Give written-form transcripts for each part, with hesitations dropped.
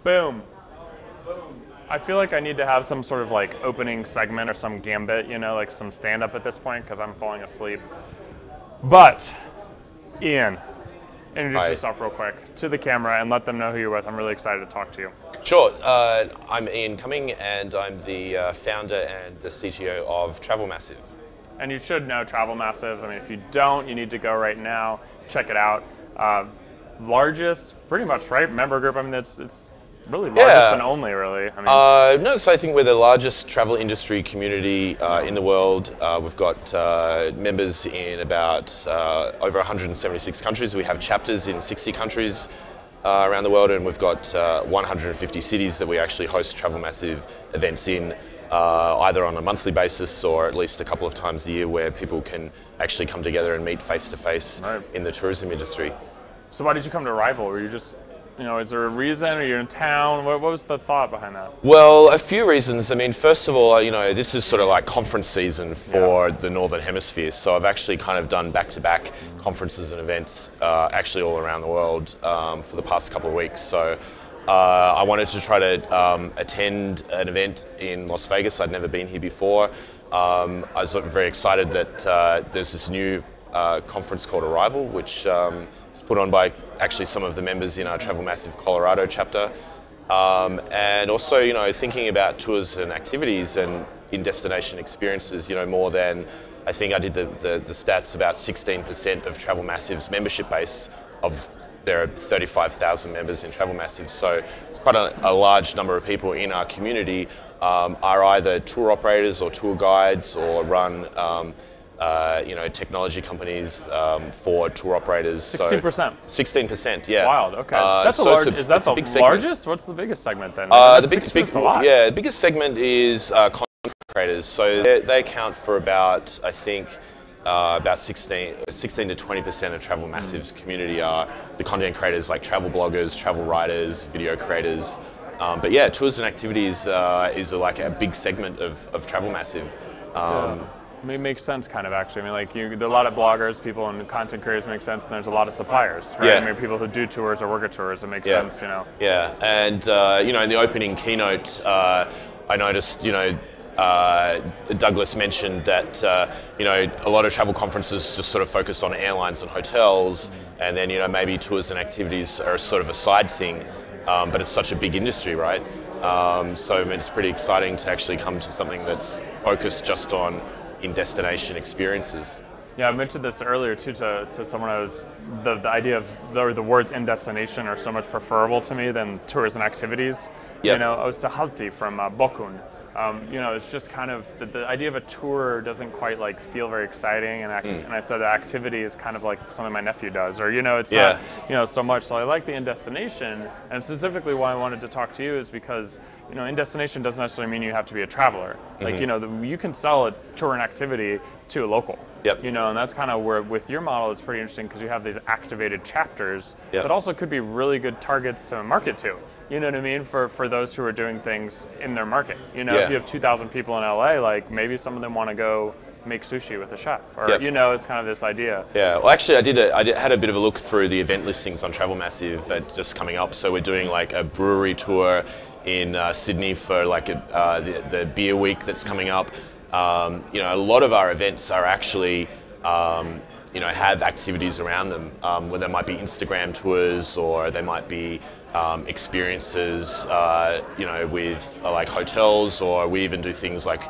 Boom. I feel like I need to have some sort of like opening segment or some gambit, you know, like some stand-up at this point because I'm falling asleep. But, Ian, introduce yourself real quick to the camera and let them know who you're with. I'm really excited to talk to you. Sure. I'm Ian Cumming, and I'm the founder and the CTO of Travel Massive. And you should know Travel Massive. I mean, if you don't, you need to go right now, check it out. Largest, pretty much, right? Member group. I mean, it's really largest and only, really. I mean, no, so I think we're the largest travel industry community in the world. We've got members in about over 176 countries. We have chapters in 60 countries around the world, and we've got 150 cities that we actually host Travel Massive events in, either on a monthly basis or at least a couple of times a year, where people can actually come together and meet face to face in the tourism industry. So why did you come to Arival? Were you just, you know, is there a reason? Are you in town? What was the thought behind that? Well, a few reasons. I mean, first of all, you know, this is sort of like conference season for the Northern Hemisphere. So I've actually kind of done back-to-back conferences and events actually all around the world for the past couple of weeks. So I wanted to try to attend an event in Las Vegas. I'd never been here before. I was very excited that there's this new conference called Arival, which is put on by actually some of the members in our Travel Massive Colorado chapter. And also, you know, thinking about tours and activities and in-destination experiences, you know, more than, I think I did the stats, about 16% of Travel Massive's membership base of there are 35,000 members in Travel Massive, so it's quite a large number of people in our community are either tour operators or tour guides or run you know, technology companies for tour operators. 16%. 16%, yeah. Wild. Okay. That's so is that the largest? What's the biggest segment then? The biggest segment is content creators. So they account for about, I think, about 16 to 20% of Travel Massive's community are the content creators, like travel bloggers, travel writers, video creators. But yeah, tours and activities is like a big segment of Travel Massive. It makes sense, kind of, actually. I mean, like, there are a lot of bloggers, people, and content creators make sense, and there's a lot of suppliers, right? I mean, people who do tours or work at tours, it makes sense, you know. Yeah, and, you know, in the opening keynote, I noticed, you know, Douglas mentioned that, you know, a lot of travel conferences just sort of focus on airlines and hotels, and then, you know, maybe tours and activities are sort of a side thing, but it's such a big industry, right? So I mean, it's pretty exciting to actually come to something that's focused just on in-destination experiences. Yeah, I mentioned this earlier too to someone. The idea of the words in-destination are so much preferable to me than tours and activities. You know, I was Halti from Bokun. You know, it's just kind of the idea of a tour doesn't quite like feel very exciting, and I said the activity is kind of like something my nephew does, or, you know, it's not, you know, so much. So I like the in-destination, and specifically why I wanted to talk to you is because, you know, in-destination doesn't necessarily mean you have to be a traveler. Like, you know, you can sell a tour and activity to a local. You know, and that's kind of where, with your model, it's pretty interesting because you have these activated chapters that also could be really good targets to market to. You know what I mean? For those who are doing things in their market. You know, if you have 2,000 people in LA, like, maybe some of them want to go make sushi with a chef, or you know, it's kind of this idea. Yeah, well, actually, I had a bit of a look through the event listings on Travel Massive just coming up. So we're doing like a brewery tour in Sydney for like the beer week that's coming up. You know, a lot of our events are actually, you know, have activities around them, where there might be Instagram tours, or they might be experiences, you know, with like hotels, or we even do things like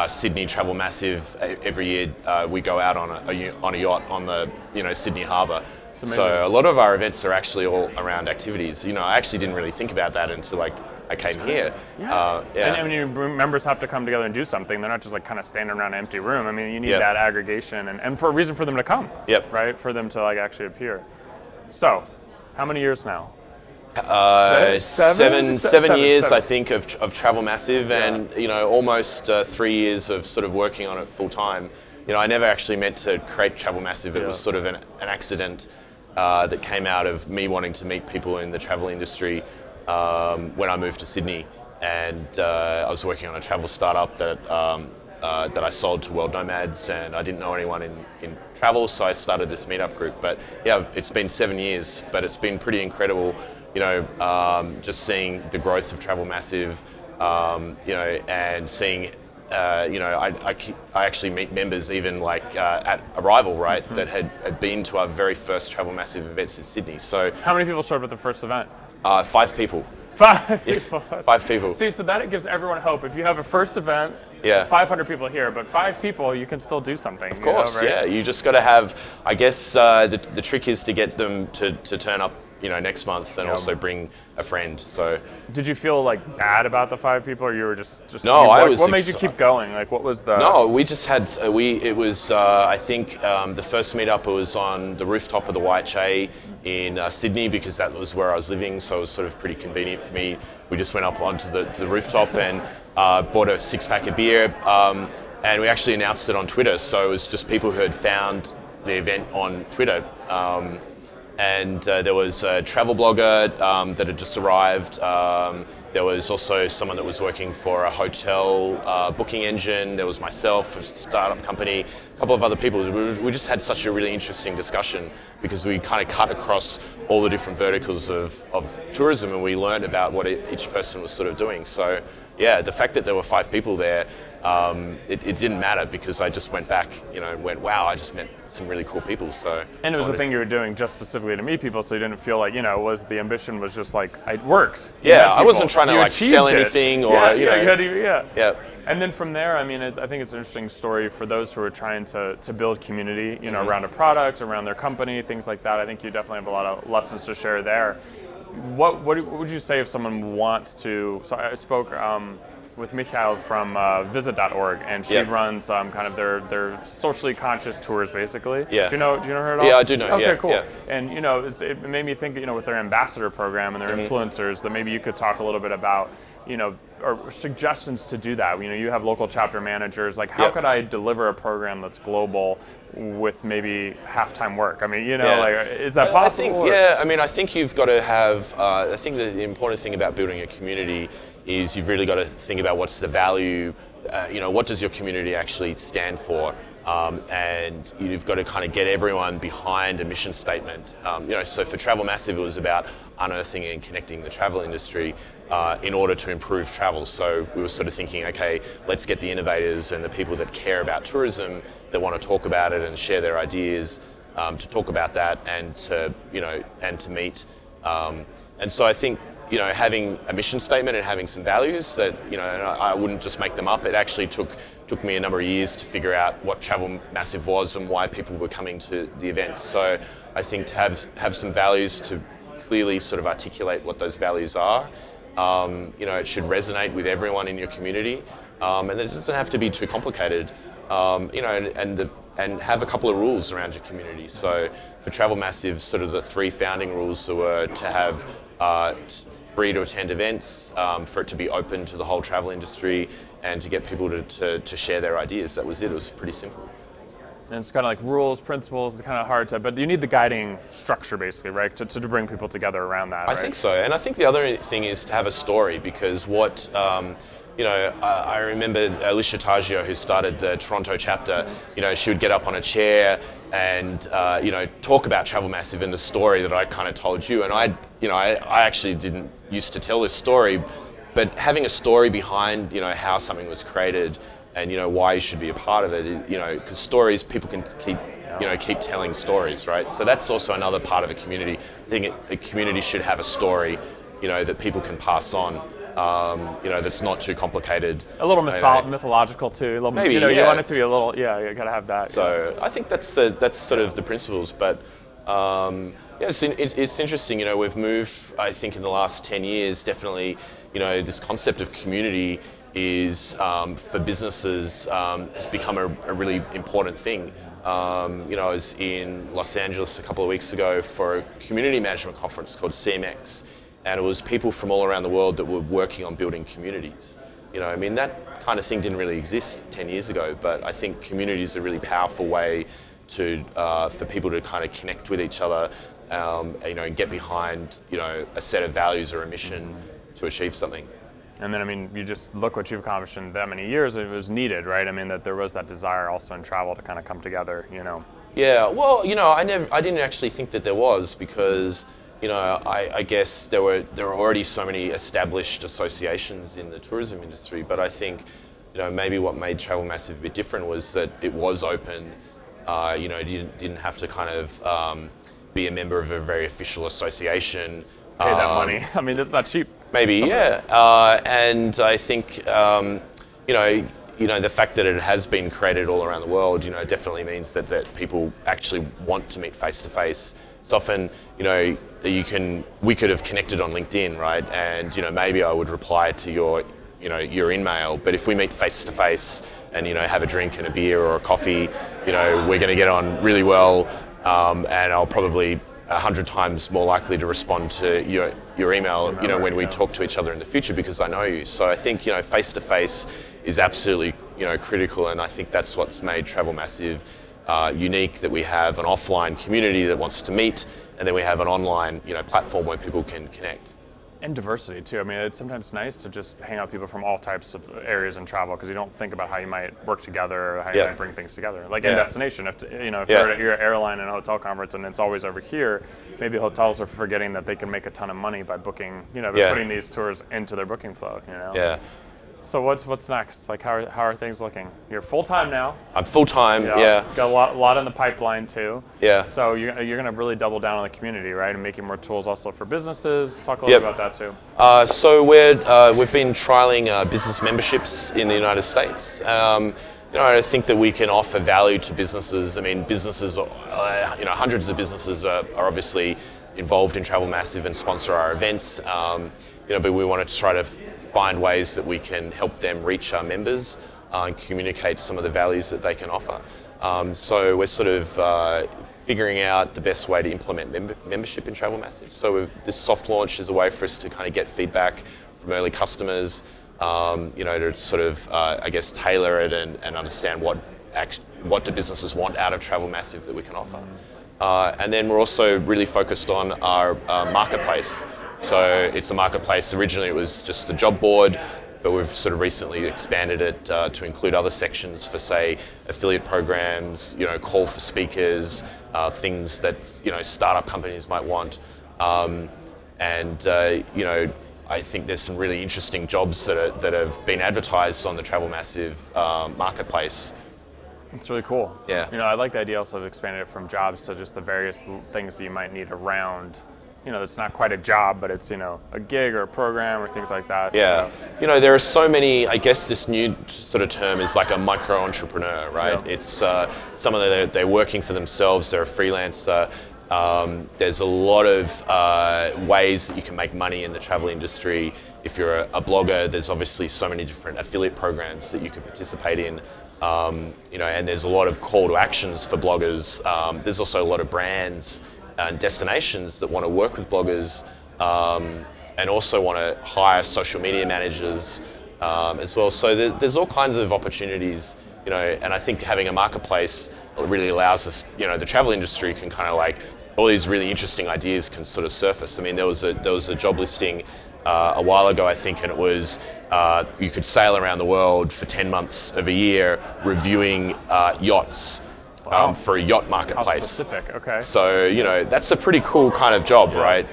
Sydney Travel Massive. Every year we go out on a yacht on the, you know, Sydney Harbour. So a lot of our events are actually all around activities. You know, I actually didn't really think about that until like I came here. And I mean, members have to come together and do something. They're not just like kind of standing around an empty room. I mean, you need that aggregation and for a reason for them to come. Right? For them to like actually appear. So, how many years now? Seven years, I think, of Travel Massive, and, you know, almost 3 years of sort of working on it full time. You know, I never actually meant to create Travel Massive. It was sort of an accident that came out of me wanting to meet people in the travel industry when I moved to Sydney, and I was working on a travel startup that I sold to world nomads, and I didn't know anyone in travel, so I started this meetup group. But yeah, it's been 7 years, but it's been pretty incredible just seeing the growth of Travel Massive, and seeing, I actually meet members even like at Arival, right, that had been to our very first Travel Massive events in Sydney. So how many people showed up at the first event? 5 people. 5 people. 5 people. See, so that gives everyone hope. If you have a first event, 500 people here, but 5 people, you can still do something. Of course, right? yeah. You just got to have, I guess, the trick is to get them to turn up, next month, and also bring a friend. So, did you feel like bad about the 5 people, or you were just? No, I was. What made you keep going? Like, what was the? No, we just had It was I think the first meetup was on the rooftop of the YHA in Sydney, because that was where I was living, so it was sort of pretty convenient for me. We just went up onto the rooftop and bought a 6-pack of beer, and we actually announced it on Twitter. So it was just people who had found the event on Twitter. And there was a travel blogger that had just arrived. There was also someone that was working for a hotel booking engine. There was myself, a startup company, a couple of other people. We just had such a really interesting discussion, because we kind of cut across all the different verticals of tourism, and we learned about what each person was sort of doing. So yeah, the fact that there were 5 people there, it didn't matter, because I just went back, and went, wow, I just met some really cool people. So, and it was the thing you were doing just specifically to meet people, so you didn't feel like, the ambition was just like, it worked. Yeah, I wasn't trying to like sell anything or, Yeah. And then from there, I mean, I think it's an interesting story for those who are trying to build community, around a product, around their company, things like that. I think you definitely have a lot of lessons to share there. What would you say if someone wants to? So I spoke with Michael from visit.org, and she runs kind of their socially conscious tours, basically. Yeah. Do you know her at all? Yeah, I do know. Okay, cool. Yeah. And it made me think, with their ambassador program and their influencers, that maybe you could talk a little bit about, or suggestions to do that. You have local chapter managers. Like, how could I deliver a program that's global with maybe half-time work? I mean, like, is that possible? I think you've got to have. I think the important thing about building a community is you've really got to think about what's the value. What does your community actually stand for? And you've got to kind of get everyone behind a mission statement. So for Travel Massive, it was about unearthing and connecting the travel industry in order to improve travel. So we were sort of thinking, okay, let's get the innovators and the people that care about tourism, that want to talk about it and share their ideas, to talk about that and to meet. And so I think, having a mission statement and having some values that, and I wouldn't just make them up. It actually took me a number of years to figure out what Travel Massive was and why people were coming to the event. So I think to have some values, to clearly sort of articulate what those values are. It should resonate with everyone in your community, and it doesn't have to be too complicated. And have a couple of rules around your community. So for Travel Massive, sort of the 3 founding rules were to have free to attend events, for it to be open to the whole travel industry, and to get people to share their ideas. That was it. It was pretty simple. And it's kind of like rules, principles. It's kind of hard to, but you need the guiding structure, basically, right, to bring people together around that. I think so. And I think the other thing is to have a story, because what I remember Alicia Taggio, who started the Toronto chapter. She would get up on a chair and talk about Travel Massive and the story that I kind of told you. And I actually didn't used to tell this story, but having a story behind how something was created and why you should be a part of it, because stories, people can keep telling stories, right? So that's also another part of a community. I think a community should have a story, that people can pass on. That's not too complicated. A little mythological too. A little, maybe, you want it to be a little, you gotta have that. So I think that's sort of the principles. But it's interesting. We've moved, I think, in the last 10 years. Definitely, this concept of community is for businesses has become a really important thing. I was in Los Angeles a couple of weeks ago for a community management conference called CMX. And it was people from all around the world that were working on building communities. That kind of thing didn't really exist 10 years ago, but I think community is a really powerful way for people to kind of connect with each other, and get behind, a set of values or a mission to achieve something. And then, you just look what you've accomplished in that many years. It was needed, right? That there was that desire also in travel to kind of come together, Yeah, well, I didn't actually think that there was, because you know, I guess there were already so many established associations in the tourism industry, but I think, you know, maybe what made Travel Massive a bit different was that it was open. You know, you didn't have to kind of be a member of a very official association. Pay that money. I mean, it's not cheap. Maybe, yeah. And I think, you know, the fact that it has been created all around the world, you know, definitely means that people actually want to meet face to face. It's often, you know, we could have connected on LinkedIn, right? And, you know, maybe I would reply to your email, but if we meet face to face and, you know, have a drink and a beer or a coffee, you know, we're going to get on really well, and I'll probably 100 times more likely to respond to your email, you know, when we talk to each other in the future because I know you. So I think, you know, face to face is absolutely, you know, critical, and I think that's what's made Travel Massive unique, that we have an offline community that wants to meet, and then we have an online, you know, platform where people can connect. And diversity too. I mean, it's sometimes nice to just hang out with people from all types of areas in travel, because you don't think about how you might work together or how you might bring things together. Like in destination, if you're an airline and a hotel conference and it's always over here, maybe hotels are forgetting that they can make a ton of money by booking, you know, by putting these tours into their booking flow. You know. Yeah. So what's next? Like how are things looking? You're full time now. I'm full time. Yeah. Got a lot in the pipeline too. Yeah. So you're going to really double down on the community, right? And making more tools also for businesses. Talk a little bit about that too. So we've been trialing business memberships in the United States. You know, I think that we can offer value to businesses. I mean, businesses, you know, hundreds of businesses are obviously involved in Travel Massive and sponsor our events. You know, but we want to try to find ways that we can help them reach our members and communicate some of the values that they can offer. So we're sort of figuring out the best way to implement membership in Travel Massive. So this soft launch is a way for us to kind of get feedback from early customers, you know, to sort of, I guess, tailor it and understand what do businesses want out of Travel Massive that we can offer. And then we're also really focused on our marketplace. So it's a marketplace. Originally it was just the job board, but we've sort of recently expanded it to include other sections for, say, affiliate programs, you know, call for speakers, things that, you know, startup companies might want. You know, I think there's some really interesting jobs that have been advertised on the Travel Massive marketplace. It's really cool. Yeah. You know, I like the idea also of expanding it from jobs to just the various things that you might need around. You know, it's not quite a job, but it's, you know, a gig or a program or things like that. Yeah. So. You know, there are so many, I guess this new sort of term is like a micro-entrepreneur, right? Yeah. It's someone they're working for themselves, they're a freelancer. There's a lot of ways that you can make money in the travel industry. If you're a blogger, there's obviously so many different affiliate programs that you can participate in. You know, and there's a lot of call to actions for bloggers. There's also a lot of brands and destinations that want to work with bloggers and also want to hire social media managers as well. So there's all kinds of opportunities, you know, and I think having a marketplace really allows us, you know, the travel industry can kind of like, all these really interesting ideas can sort of surface. I mean, there was a job listing a while ago, I think, and it was you could sail around the world for 10 months of a year reviewing yachts. Wow. For a yacht marketplace. How specific, okay. So, you know, that's a pretty cool kind of job, right?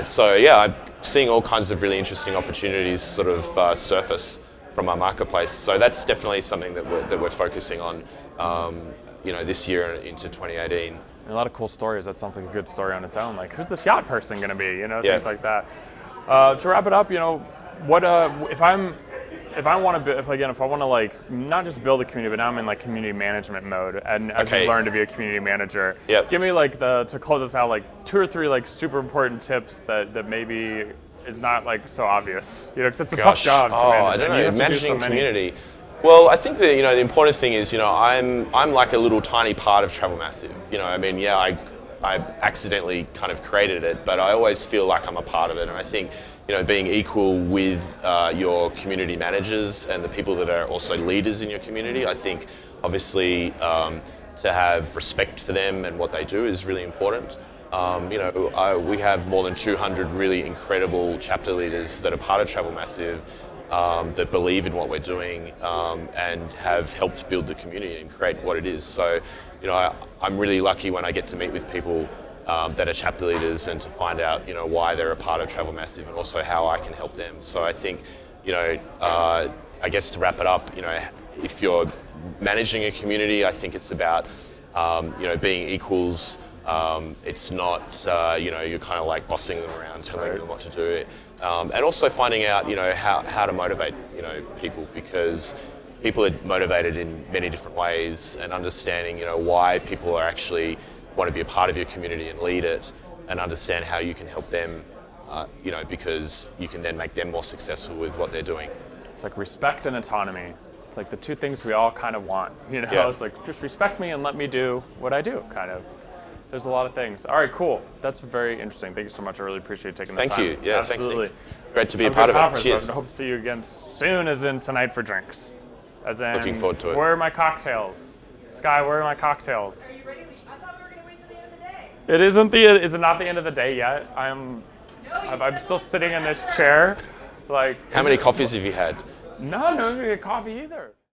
So, yeah, I'm seeing all kinds of really interesting opportunities sort of surface from our marketplace. So that's definitely something that we're focusing on, you know, this year into 2018. A lot of cool stories. That sounds like a good story on its own. Like, who's this yacht person going to be? You know, things like that. To wrap it up, you know, what if I want to like not just build a community, but now I'm in like community management mode, and as you learn to be a community manager, give me like to close us out, like 2 or 3 like super important tips that maybe is not like so obvious, you know, because it's a tough job to manage. I don't know, managing community. Well, I think that, you know, the important thing is, you know, I'm like a little tiny part of Travel Massive. You know, I mean, yeah, I accidentally kind of created it, but I always feel like I'm a part of it, and I think, you know, being equal with your community managers and the people that are also leaders in your community, I think obviously to have respect for them and what they do is really important. You know, we have more than 200 really incredible chapter leaders that are part of Travel Massive that believe in what we're doing and have helped build the community and create what it is. So, you know, I'm really lucky when I get to meet with people that are chapter leaders, and to find out, you know, why they're a part of Travel Massive, and also how I can help them. So I think, you know, I guess to wrap it up, you know, if you're managing a community, I think it's about, you know, being equals. It's not, you know, you're kind of like bossing them around, telling them what to do. And also finding out, you know, how to motivate, you know, people, because people are motivated in many different ways, and understanding, you know, why people are actually want to be a part of your community and lead it, and understand how you can help them, you know, because you can then make them more successful with what they're doing. It's like respect and autonomy. It's like the two things we all kind of want, you know? Yeah. It's like, just respect me and let me do what I do, kind of. There's a lot of things. All right, cool. That's very interesting. Thank you so much. I really appreciate taking the time. Thank you. Yeah, absolutely. Thanks, Nick. Great to be a part of it. Cheers. I hope to see you again soon, as in tonight for drinks. As in, looking forward to it. Where are my cocktails? Sky, where are my cocktails? Are you ready? I thought we were going to wait till the end of the day. Is it not the end of the day yet? I'm still sitting in this chair. Like, how many coffees have you had? No, I didn't get coffee either.